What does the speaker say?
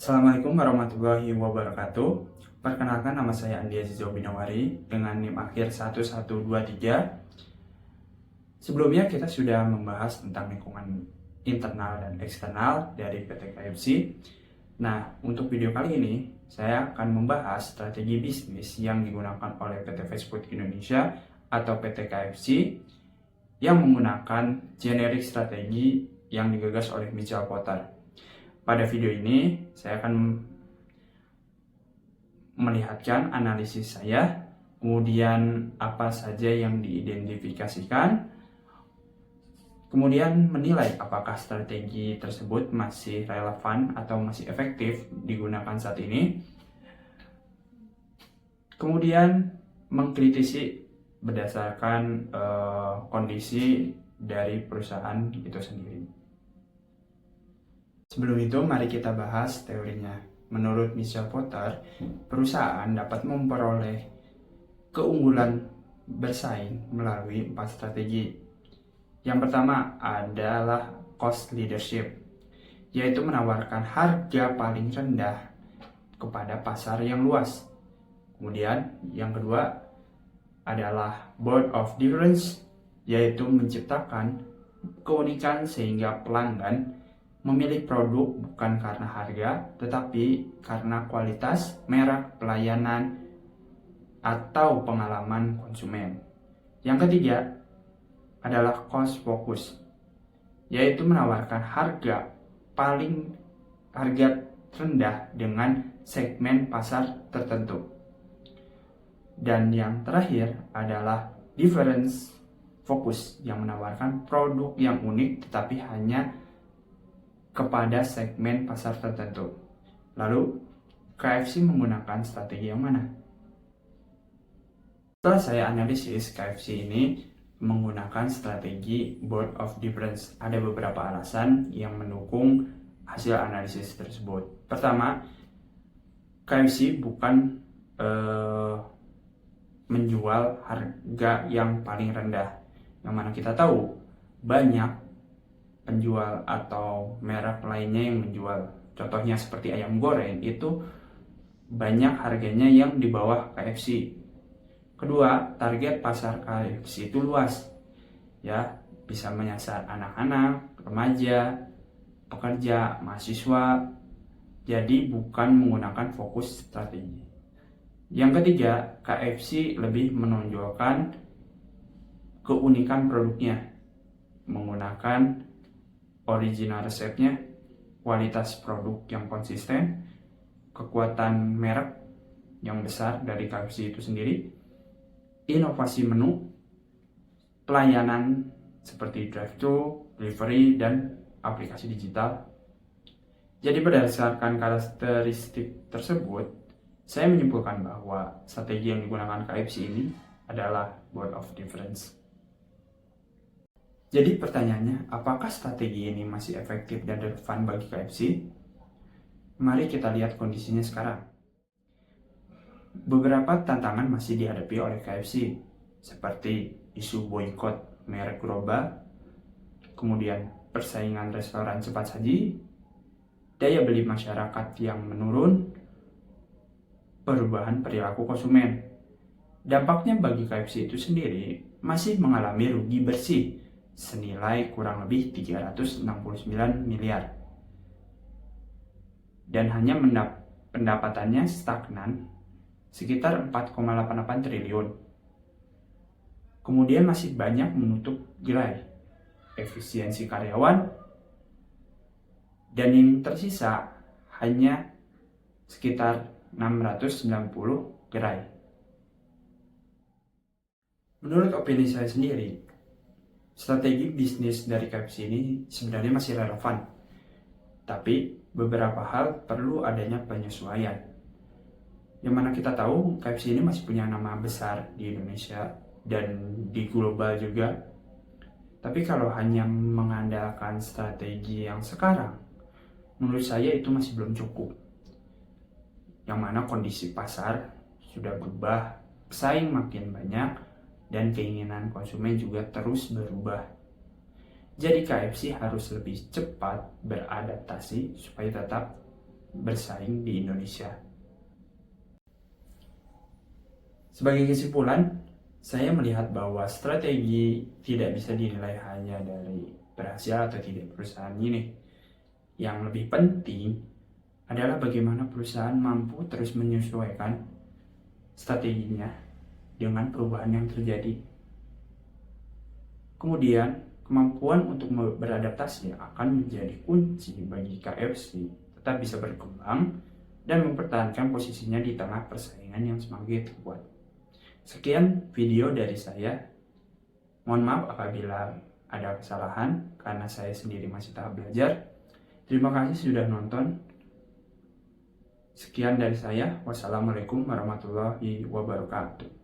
Assalamualaikum warahmatullahi wabarakatuh. Perkenalkan, nama saya Andi Aziz Binawari dengan NIM akhir 1123. Sebelumnya kita sudah membahas tentang lingkungan internal dan eksternal dari PT KFC. Nah, untuk video kali ini saya akan membahas strategi bisnis yang digunakan oleh PT Fast Food Indonesia atau PT KFC yang menggunakan generik strategi yang digagas oleh Michael Porter. Pada video ini, saya akan melihatkan analisis saya, kemudian apa saja yang diidentifikasikan, kemudian menilai apakah strategi tersebut masih relevan atau masih efektif digunakan saat ini, kemudian mengkritisi berdasarkan kondisi dari perusahaan itu sendiri. Sebelum itu, mari kita bahas teorinya. Menurut Michael Porter, perusahaan dapat memperoleh keunggulan bersaing melalui 4 strategi. Yang pertama adalah cost leadership, yaitu menawarkan harga paling rendah kepada pasar yang luas. Kemudian yang kedua adalah board of difference, yaitu menciptakan keunikan sehingga pelanggan memilih produk bukan karena harga, tetapi karena kualitas, merek, pelayanan, atau pengalaman konsumen. Yang ketiga adalah cost focus, yaitu menawarkan harga rendah dengan segmen pasar tertentu. Dan yang terakhir adalah difference focus, yang menawarkan produk yang unik tetapi hanya kepada segmen pasar tertentu. Lalu, KFC menggunakan strategi yang mana? Setelah saya analisis, KFC ini menggunakan strategi board of difference. Ada beberapa alasan yang mendukung hasil analisis tersebut. Pertama, KFC bukan menjual harga yang paling rendah. Yang mana kita tahu banyak penjual atau merek lainnya yang menjual, contohnya seperti ayam goreng, itu banyak harganya yang di bawah KFC. Kedua, target pasar KFC itu luas, ya, bisa menyasar anak-anak, remaja, pekerja, mahasiswa, jadi bukan menggunakan fokus strategi. Yang ketiga, KFC lebih menonjolkan keunikan produknya, menggunakan original resepnya, kualitas produk yang konsisten, kekuatan merek yang besar dari KFC itu sendiri, inovasi menu, pelayanan seperti drive-thru, delivery, dan aplikasi digital. Jadi berdasarkan karakteristik tersebut, saya menyimpulkan bahwa strategi yang digunakan KFC ini adalah board of difference. Jadi pertanyaannya, apakah strategi ini masih efektif dan relevan bagi KFC? Mari kita lihat kondisinya sekarang. Beberapa tantangan masih dihadapi oleh KFC, seperti isu boykot merek global, kemudian persaingan restoran cepat saji, daya beli masyarakat yang menurun, perubahan perilaku konsumen. Dampaknya bagi KFC itu sendiri masih mengalami rugi bersih senilai kurang lebih 369 miliar. Dan hanya pendapatannya stagnan sekitar 4,88 triliun. Kemudian masih banyak menutup gerai, efisiensi karyawan, dan yang tersisa hanya sekitar 690 gerai. Menurut opini saya sendiri, strategi bisnis dari KFC ini sebenarnya masih relevan, tapi beberapa hal perlu adanya penyesuaian. Yang mana kita tahu KFC ini masih punya nama besar di Indonesia dan di global juga. Tapi kalau hanya mengandalkan strategi yang sekarang, menurut saya itu masih belum cukup. Yang mana kondisi pasar sudah berubah, pesaing makin banyak, dan keinginan konsumen juga terus berubah. Jadi KFC harus lebih cepat beradaptasi supaya tetap bersaing di Indonesia. Sebagai kesimpulan, saya melihat bahwa strategi tidak bisa dinilai hanya dari berhasil atau tidak perusahaan ini. Yang lebih penting adalah bagaimana perusahaan mampu terus menyesuaikan strateginya dengan perubahan yang terjadi. Kemudian, kemampuan untuk beradaptasi akan menjadi kunci bagi KFC tetap bisa berkembang dan mempertahankan posisinya di tengah persaingan yang semakin kuat. Sekian video dari saya. Mohon maaf apabila ada kesalahan karena saya sendiri masih tahap belajar. Terima kasih sudah nonton. Sekian dari saya. Wassalamualaikum warahmatullahi wabarakatuh.